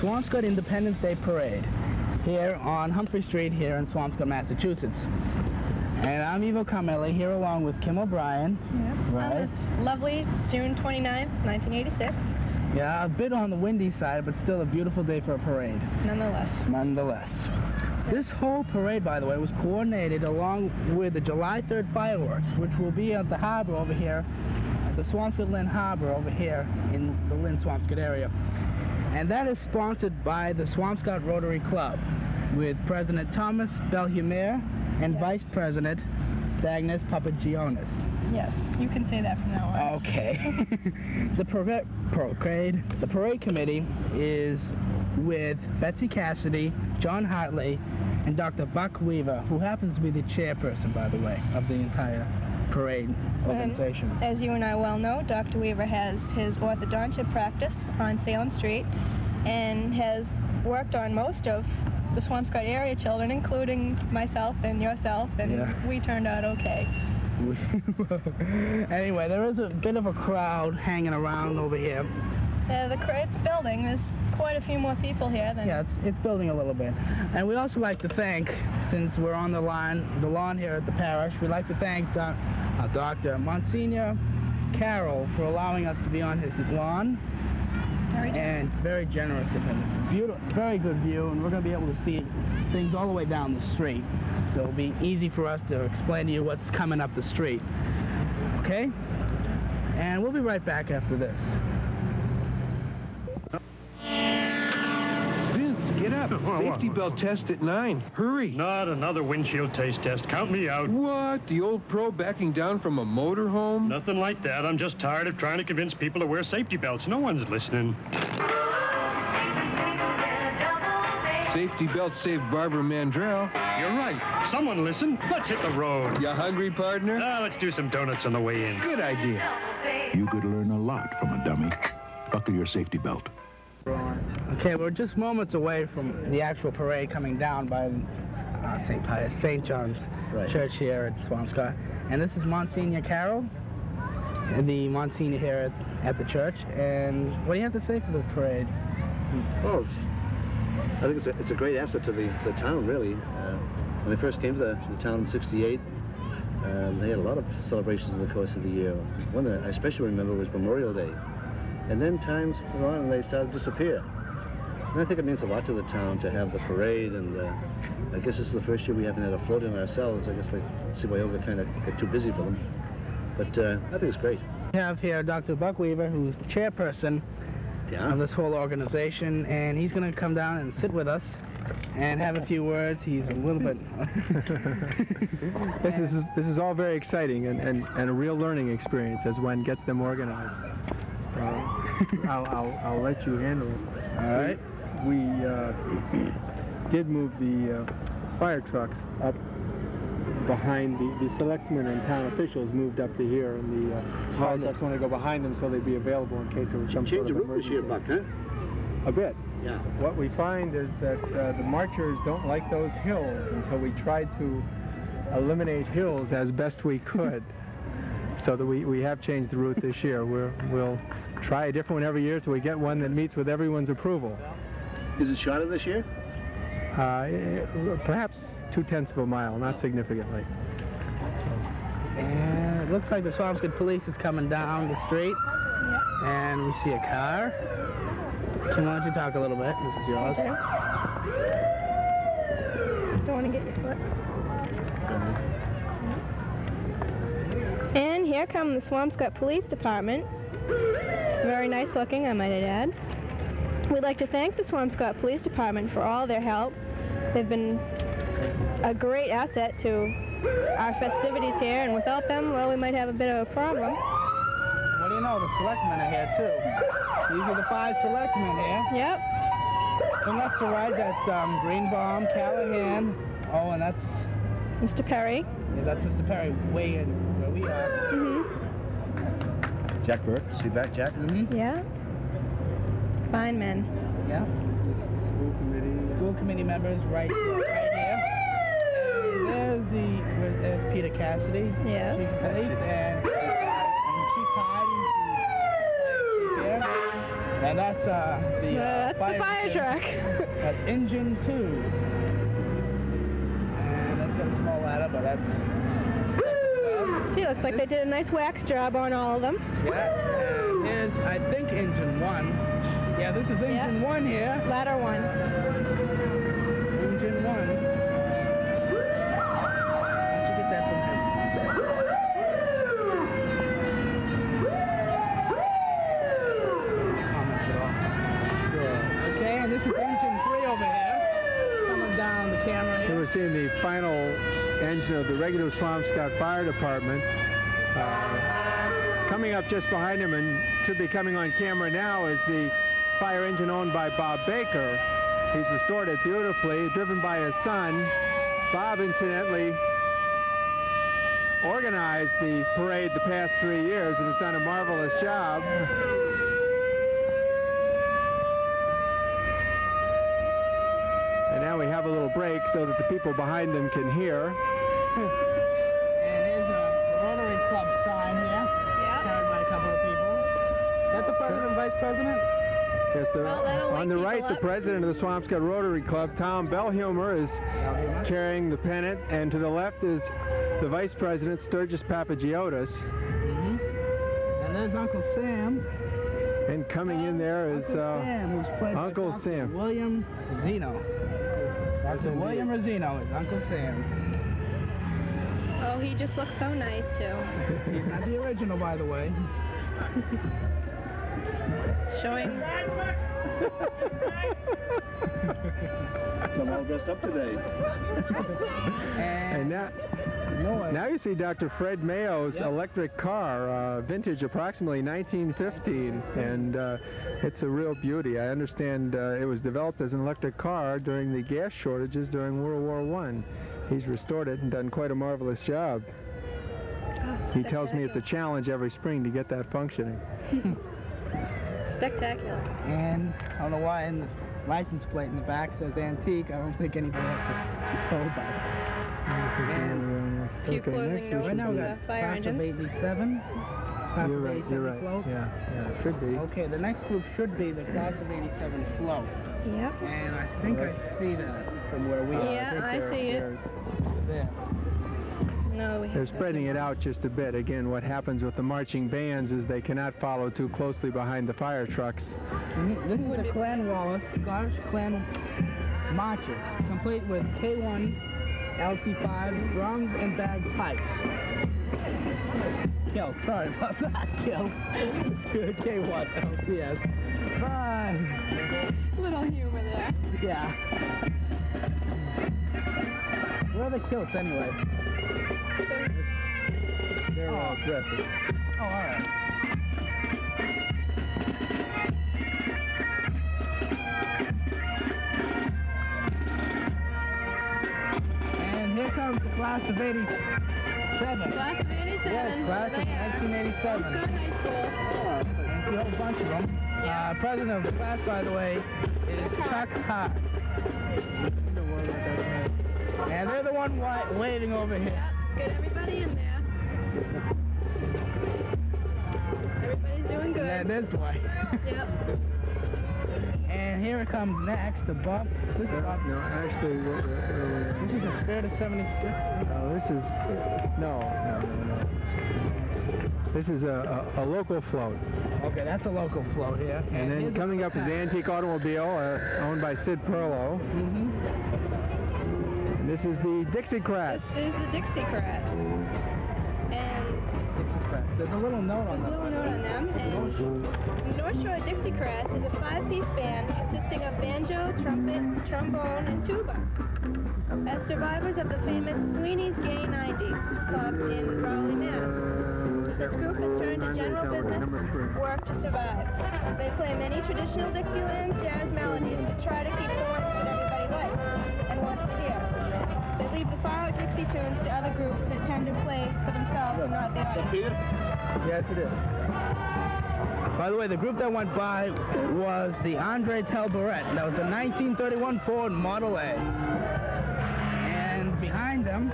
Swampscott Independence Day Parade here on Humphrey Street here in Swampscott, Massachusetts. And I'm Ivo Karmely here along with Kim O'Brien. Yes, on this lovely June 29th, 1986. Yeah, a bit on the windy side, but still a beautiful day for a parade. Nonetheless. This whole parade, by the way, was coordinated along with the July 3rd fireworks, which will be at the harbor over here, at the Swampscott-Lynn Harbor over here in the Lynn-Swampscott area. And that is sponsored by the Swampscott Rotary Club with President Thomas Belhumere and Vice President Stagnis Papagionis. Yes, you can say that from now on. Okay. The parade committee is with Betsy Cassidy, John Hartley, and Dr. Buck Weaver, who happens to be the chairperson, by the way, of the entire parade organization. And as you and I well know, Dr. Weaver has his orthodontia practice on Salem Street and has worked on most of the Swampscott area children, including myself and yourself, and we turned out okay. Anyway, there is a bit of a crowd hanging around over here. It's building. There's quite a few more people here than... Yeah, it's building a little bit. And we also like to thank, since we're on the lawn here at the parish, we'd like to thank Dr. Monsignor Carroll for allowing us to be on his lawn. Very generous. And very generous of him. It's a beautiful, very good view, and we're going to be able to see things all the way down the street. So it'll be easy for us to explain to you what's coming up the street. Okay? And we'll be right back after this. Get up. Safety belt test at 9. Hurry. Not another windshield taste test. Count me out. What? The old pro backing down from a motorhome? Nothing like that. I'm just tired of trying to convince people to wear safety belts. No one's listening. Safety belt saved Barbara Mandrell. You're right. Someone listen. Let's hit the road. You hungry, partner? Let's do some donuts on the way in. Good idea. You could learn a lot from a dummy. Buckle your safety belt. Okay, we're just moments away from the actual parade coming down by St. John's Church here at Swampscott. And this is Monsignor Carroll, the Monsignor here at the church. And what do you have to say for the parade? Well, I think it's a great asset to the town, really. When they first came to the town in '68, they had a lot of celebrations in the course of the year. One that I especially remember was Memorial Day. And then times went on and they started to disappear. And I think it means a lot to the town to have the parade, and I guess this is the first year we haven't had a float in ourselves. I guess they see why Olga kind of get too busy for them. But I think it's great. We have here Dr. Buck Weaver, who's the chairperson of this whole organization, and he's going to come down and sit with us and have a few words. He's a little bit... This is all very exciting and a real learning experience as one gets them organized. I'll let you handle it. All right. We did move the fire trucks up behind the selectmen and town officials moved up to here, and the fire trucks want to go behind them so they'd be available in case there was some sort of emergency. Change the route this year, Buck, huh? A bit. Yeah. What we find is that the marchers don't like those hills, and so we tried to eliminate hills as best we could. So that we have changed the route this year. We'll try a different one every year till we get one that meets with everyone's approval. Is it shorter this year? Perhaps 0.2 of a mile, not significantly. And it looks like the Swampscott police is coming down the street, and we see a car. Kim, why don't you talk a little bit? This is yours. Okay. Don't want to get your foot. And here come the Swampscott Police Department. Very nice looking, I might add. We'd like to thank the Swampscott Police Department for all their help. They've been a great asset to our festivities here, and without them, well, we might have a bit of a problem. What do you know? The selectmen are here, too. These are the 5 selectmen here. Yep. From left to right, that's Greenbaum, Callahan. Oh, and that's... Mr. Perry. Yeah, that's Mr. Perry, way in where we are. Mm-hmm. Jack Burke, see back, Jack? Mm-hmm. Yeah. Fine men. Yeah. School committee members right here. And there's Peter Cassidy. Yes. Chief of Police, and Chief Hyde. And that's that's the fire truck. That's engine 2. And that's got a small ladder, but that's Gee, looks like they did a nice wax job on all of them. yeah. And here's, I think, engine 1. Yeah, this is engine 1 here. Ladder 1. Engine 1. Why don't you get that from him? Comments at all. Yeah. Okay, and this is engine 3 over here. Coming down the camera So here. we're seeing the final engine of the regular Swampscott Fire Department. Coming up just behind him and should be coming on camera now is the fire engine owned by Bob Baker. He's restored it beautifully, driven by his son. Bob, incidentally, organized the parade the past 3 years and has done a marvelous job. And now we have a little break so that the people behind them can hear. And here's the Rotary Club sign here. Yep. Carried by a couple of people. That's the president and vice president? Yes, Well, that'll on the wake right, people the up. president of the Swampscott Rotary Club, Tom Bellhumer, is carrying the pennant, and to the left is the vice president, Sturgis Papagiotis. And there's Uncle Sam. And coming in there is Uncle Sam, who's played by Uncle Dr. Sam. William Rosino. Dr. William Rosino is Uncle Sam. Oh, he just looks so nice, too. He's not the original, by the way. Showing. I'm all dressed up today. And now you see Dr. Fred Mayo's electric car, vintage approximately 1915, and it's a real beauty. I understand it was developed as an electric car during the gas shortages during World War I. He's restored it and done quite a marvelous job. He tells me it's a challenge every spring to get that functioning. Spectacular. And I don't know why in the license plate in the back says antique. I don't think anybody has to be told about it. A few closing notes Right now from we the got fire class engines. of 87. Class You're of right, 87 you're right. float. Yeah, it should be. Okay, the next group should be the class of 87 float. Yep. And I think I see that from where we are. Yeah, I see it. There. No, we They're have spreading it out just a bit. Again, what happens with the marching bands is they cannot follow too closely behind the fire trucks. This is the Clan Wallace Scottish Clan marches, complete with K1, LT5, drums, and bagpipes. Kilts, sorry about that, kilts. K1, LTS. Bye. Little humor there. Yeah. Where are the kilts anyway? They're dresses. Oh, all right. And here comes the class of 87. Class of 87. Yes, class of 1987. Swampscott High School. I see a whole bunch of them. President of the class, by the way, is Chuck Hart. And they're the one waving over here. Yep, get everybody in there. Everybody's doing good. And there's Dwight. Yep. And here it comes next, the Bob. Is this Bob? No, actually, This is the Spirit of 76. no, this is no. This is a local float. Okay, that's a local float here. And then here's coming up is the antique automobile owned by Sid Perlow. And this is the Dixiecrats. This is the Dixiecrats. And There's a little note on there's a them. little note on them. And the North Shore Dixiecrats is a 5-piece band consisting of banjo, trumpet, trombone, and tuba. As survivors of the famous Sweeney's Gay 90s Club in Raleigh, Mass. This group has turned to general business work to survive. They play many traditional Dixieland jazz melodies, but try to keep the ones that everybody likes and wants to hear. They leave the far-out Dixie tunes to other groups that tend to play for themselves and not the audience. Yes, it is. By the way, the group that went by was the Andre Telbarette. That was a 1931 Ford Model A. And behind them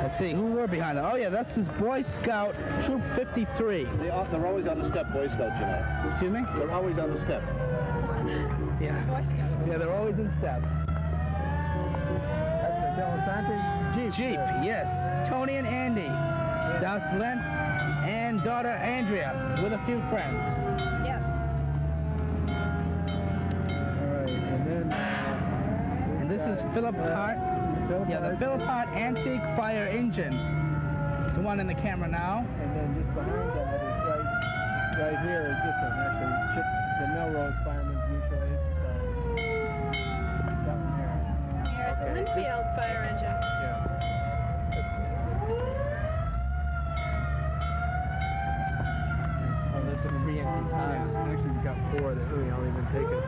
Let's see, who were behind them? Oh, yeah, that's this Boy Scout Troop 53. They're always on the step, Boy Scouts, you know. Excuse me? They're always on the step. Yeah. Boy Scouts. Yeah, they're always in step. That's the Delasante's Jeep. Jeep, yes. Tony and Andy. Das Lent and daughter Andrea with a few friends. Yeah. All right, and then... And this is Philip Hart. Yeah, the Philip Hart Antique Fire Engine. It's the one in the camera now. And then just behind that is right here is this one, actually. The Melrose Fireman's Mutual Aid Society. Down there. Here's a Linfield fire engine. Yeah. Oh, there's the 3 empty cars. Yeah, actually we've got 4 that really haven't even taken.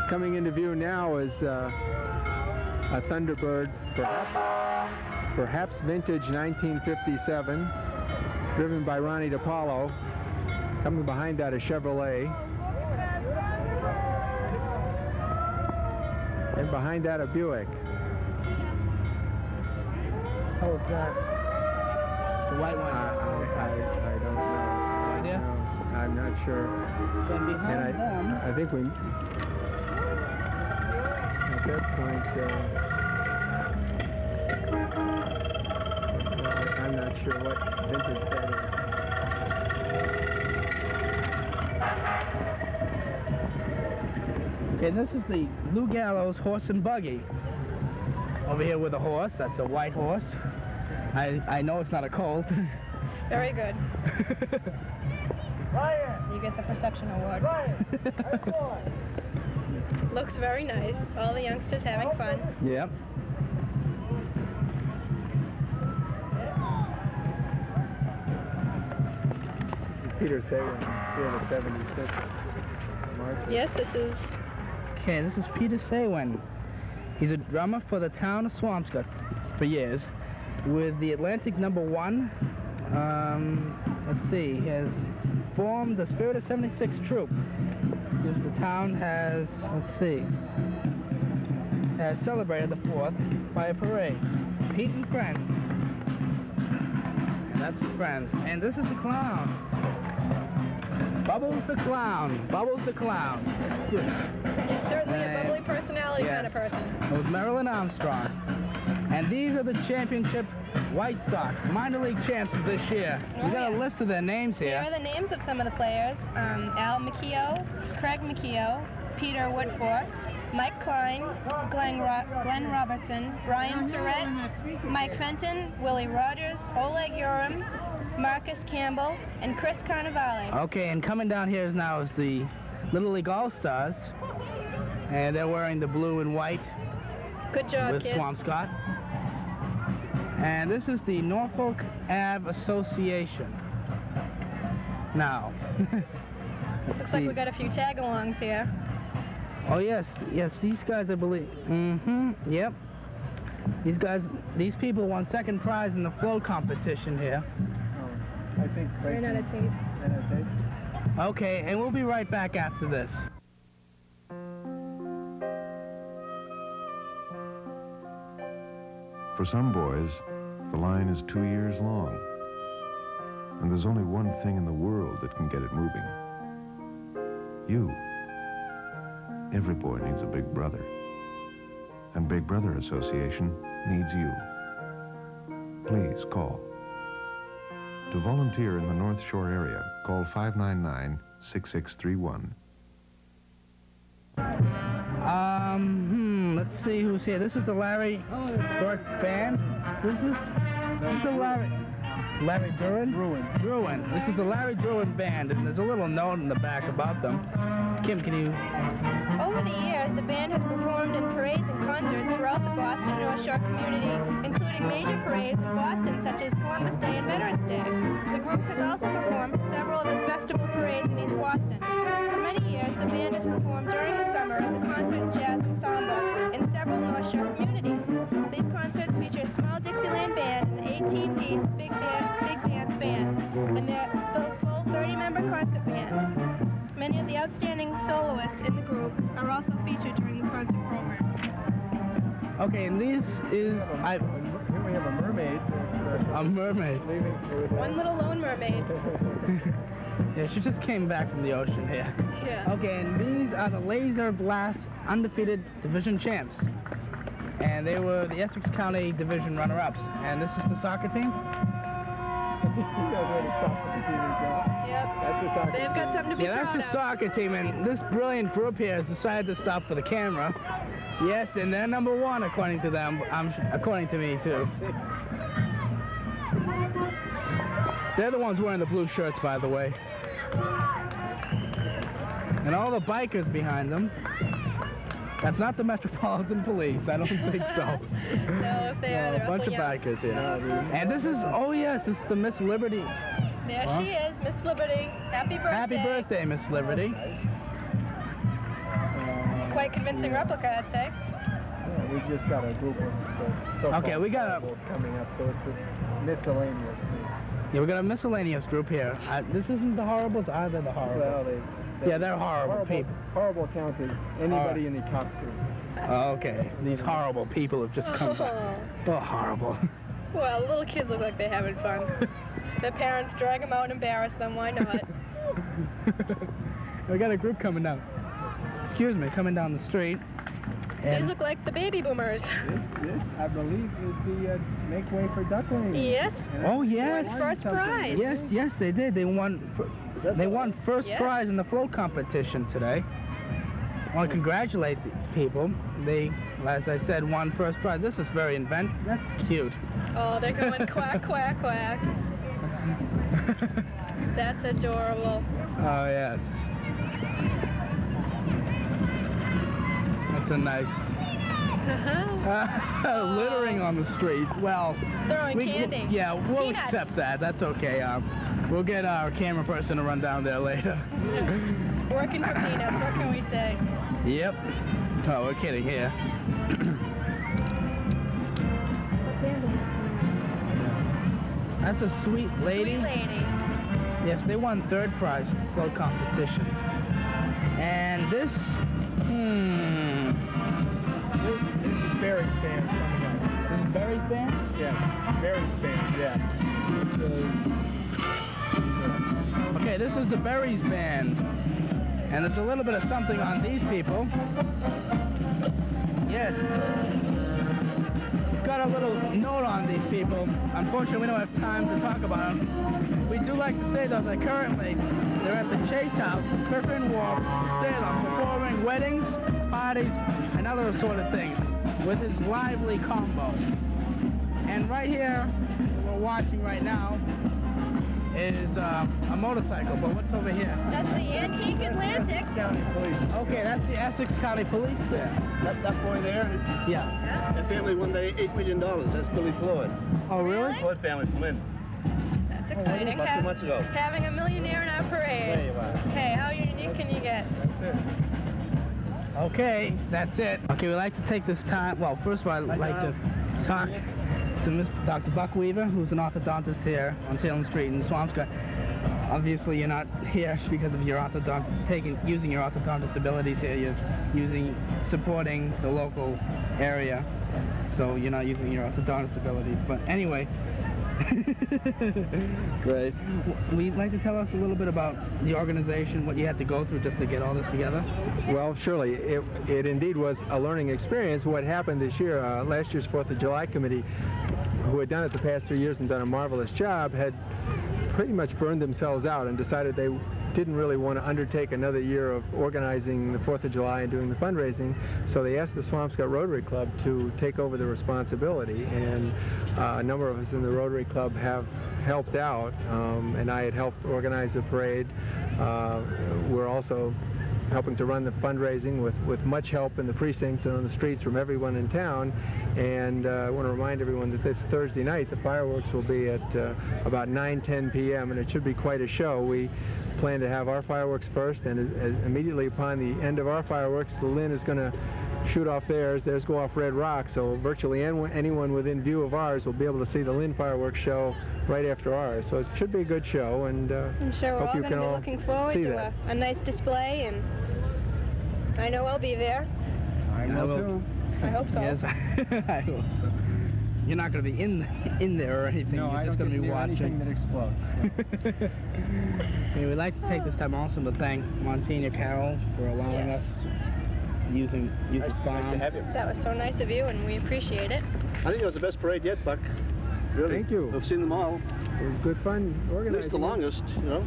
Coming into view now is a Thunderbird, perhaps vintage 1957, driven by Ronnie DiPaolo. Coming behind that, a Chevrolet. And behind that, a Buick. Oh, it's that. The white one. I don't know. No idea? No, I'm not sure. Then behind them. I think we, at that point, I'm not sure what vintage that is. Okay, this is the Lou Gallows horse and buggy. Over here with a horse, that's a white horse. I know it's not a colt. Very good. You get the Perception Award. Looks very nice. All the youngsters having fun. Yep. This is Peter Sagan, Field of 76. Yes, this is... Okay, this is Peter Saywin. He's a drummer for the town of Swampscott for years with the Atlantic #1. Let's see, he has formed the Spirit of 76 troupe since the town has, let's see, has celebrated the 4th by a parade. Pete and friends. And that's his friends. And this is the clown. Bubbles the clown. Bubbles the clown. He's certainly a bubbly personality kind of person. It was Marilyn Armstrong. And these are the championship White Sox, minor league champs of this year. We got a list of their names here. Here are the names of some of the players. Al McKeough, Craig McKeough, Peter Woodford, Mike Klein, Glenn Robertson, Brian Surratt, Mike Fenton, Willie Rogers, Oleg Urim, Marcus Campbell, and Chris Carnivale. Okay, and coming down here now is the Little League All-Stars. And they're wearing the blue and white. Good job, with kids. Swampscott. And this is the Norfolk Ave Association. Now, Looks like we got a few tag-alongs here. Oh yes, these guys I believe. Yep. These people won second prize in the float competition here. I think. Ran out of tape. Okay, and we'll be right back after this. For some boys, the line is 2 years long. And there's only one thing in the world that can get it moving. You. Every boy needs a big brother. And Big Brother Association needs you. Please call. To volunteer in the North Shore area, call 599-6631. Let's see who's here. This is the Larry Burke Band. This is the Larry Druin? Druin. This is the Larry Druin Band, and there's a little note in the back about them. Kim, can you... Over the years, the band has performed in parades and concerts throughout the Boston North Shore community, including major parades in Boston such as Columbus Day and Veterans Day. The group has also performed for several of the festival parades in East Boston. For many years, the band has performed during the summer as a concert and jazz ensemble in several North Shore communities. These concerts feature a small Dixieland band, an 18-piece big dance band, and the full 30-member concert band. Many of the outstanding soloists in the group are also featured during the concert program. Okay, and this is... Here we have a mermaid. mermaid. A mermaid. One little lone mermaid. Yeah, she just came back from the ocean here. Yeah. Okay, and these are the Laser Blast undefeated division champs. And they were the Essex County division runner-ups. And this is the soccer team. Yep. That's a soccer They've got something to be Yeah, that's the proud of. soccer team, and this brilliant group here has decided to stop for the camera. Yes, and they're number one according to them. According to me too. They're the ones wearing the blue shirts, by the way. And all the bikers behind them. That's not the Metropolitan Police. I don't think so. No, if they are, they're A bunch of awfully young. bikers here. And this is, oh yes, this is the Miss Liberty. There she is, Miss Liberty. Happy birthday. Happy birthday, Miss Liberty. Quite convincing replica, I'd say. Yeah, we've just got a group of so-called Okay, we got a- horribles coming up, so it's a miscellaneous. Yeah, we got a miscellaneous group here. This isn't the Horribles, are they the Horribles? Well, Yeah, they're horrible people. Horrible counts as anybody in the cops group. Oh, okay, these horrible people have just come back. Oh, horrible. Well, little kids look like they're having fun. Their parents drag them out and embarrass them. Why not? We got a group coming down. Excuse me, coming down the street. These look like the baby boomers. This, I believe, is the Make Way for Ducklings. Yes. Oh, yes. Won first prize. Yes, they did. They won. They won first Yes. prize in the float competition today. I want to congratulate these people. They, as I said, won first prize. This is very inventive. That's cute. Oh, they're going quack, quack, quack. That's adorable. Oh, yes. That's a nice littering on the streets. Well, Throwing candy. Yeah, we'll Peanuts. accept that. That's okay. We'll get our camera person to run down there later. Working for peanuts, what can we say? Yep. Oh, we're kidding here. That's a sweet lady. Sweet lady. Yes, they won third prize float competition. And this, This is Barry's band coming up. This is Barry's band? Yeah, Barry's band, yeah. Okay, this is the Berries band. And there's a little bit of something on these people. Yes. We've got a little note on these people. Unfortunately, we don't have time to talk about them. We do like to say, though, that currently they're at the Chase House, Pippin Wharf, Salem, performing weddings, parties, and other assorted things with his lively combo. And right here, we're watching right now, is a motorcycle, but what's over here? That's the Antique Atlantic. County Police. Okay, that's the Essex County Police there. That boy there, Yeah. that family won the $8 million. That's Billy Floyd. Oh, really? Floyd family from Lynn. That's exciting. About 2 months ago. Having a millionaire in our parade. There you are. Hey, how unique can you get? Okay, that's it. Okay, we'd like to take this time. Well, first of all, I'd like to talk to Dr. Buck Weaver, who's an orthodontist here on Salem Street in Swampscott. Obviously, you're not here because of your using your orthodontist abilities here. You're supporting the local area, so you're not using your orthodontist abilities. But anyway, great. Would you like to tell us a little bit about the organization, what you had to go through just to get all this together? Well, surely, it indeed was a learning experience. What happened this year, last year's 4th of July committee, who had done it the past 3 years and done a marvelous job, had pretty much burned themselves out and decided they didn't really want to undertake another year of organizing the 4th of July and doing the fundraising, so they asked the Swampscott Rotary Club to take over the responsibility, and a number of us in the Rotary Club have helped out, and I had helped organize the parade. We're also helping to run the fundraising with much help in the precincts and on the streets from everyone in town. And I want to remind everyone that this Thursday night the fireworks will be at about 9:10 p.m. and it should be quite a show. We plan to have our fireworks first, and immediately upon the end of our fireworks, the Lynn is going to shoot off theirs. Theirs go off Red Rock, so virtually anyone within view of ours will be able to see the Lynn fireworks show right after ours. So it should be a good show, and I'm sure we're all hope you going to can be all looking forward see to that. a nice display, and I know I'll be there. I know too. I hope so. Yes, I hope so. you're not going to be in there or anything. No, you're just going to be watching. Anything that explodes. And we'd like to take this time also to thank Monsignor Carroll for allowing us to use his farm. That was so nice of you, and we appreciate it. I think it was the best parade yet, Buck. Really. Thank you. We've seen them all. It was good fun organizing. At least the longest, you know.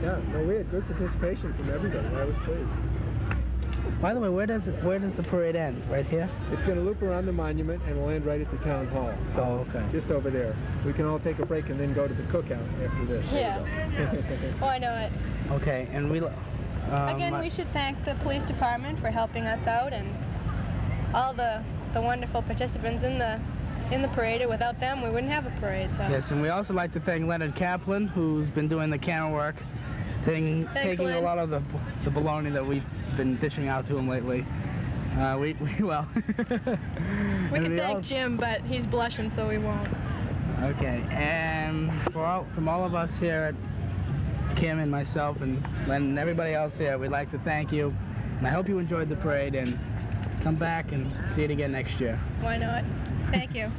Yeah, no, we had good participation from everybody. I was pleased. By the way, where does the parade end? Right here? It's going to loop around the monument and we'll end right at the town hall. So just over there. We can all take a break and then go to the cookout after this. Yeah. Oh, I know it. Okay, and we... Again, we should thank the police department for helping us out and all the wonderful participants in the parade. Without them, we wouldn't have a parade. So. Yes, and we also like to thank Leonard Kaplan, who's been doing the camera work, taking a lot of the baloney that we've been dishing out to him lately. We can thank Jim, but he's blushing, so we won't. Okay, and from all of us here at Kim and myself and Len and everybody else here, we'd like to thank you. And I hope you enjoyed the parade and come back and see it again next year. Why not? Thank you.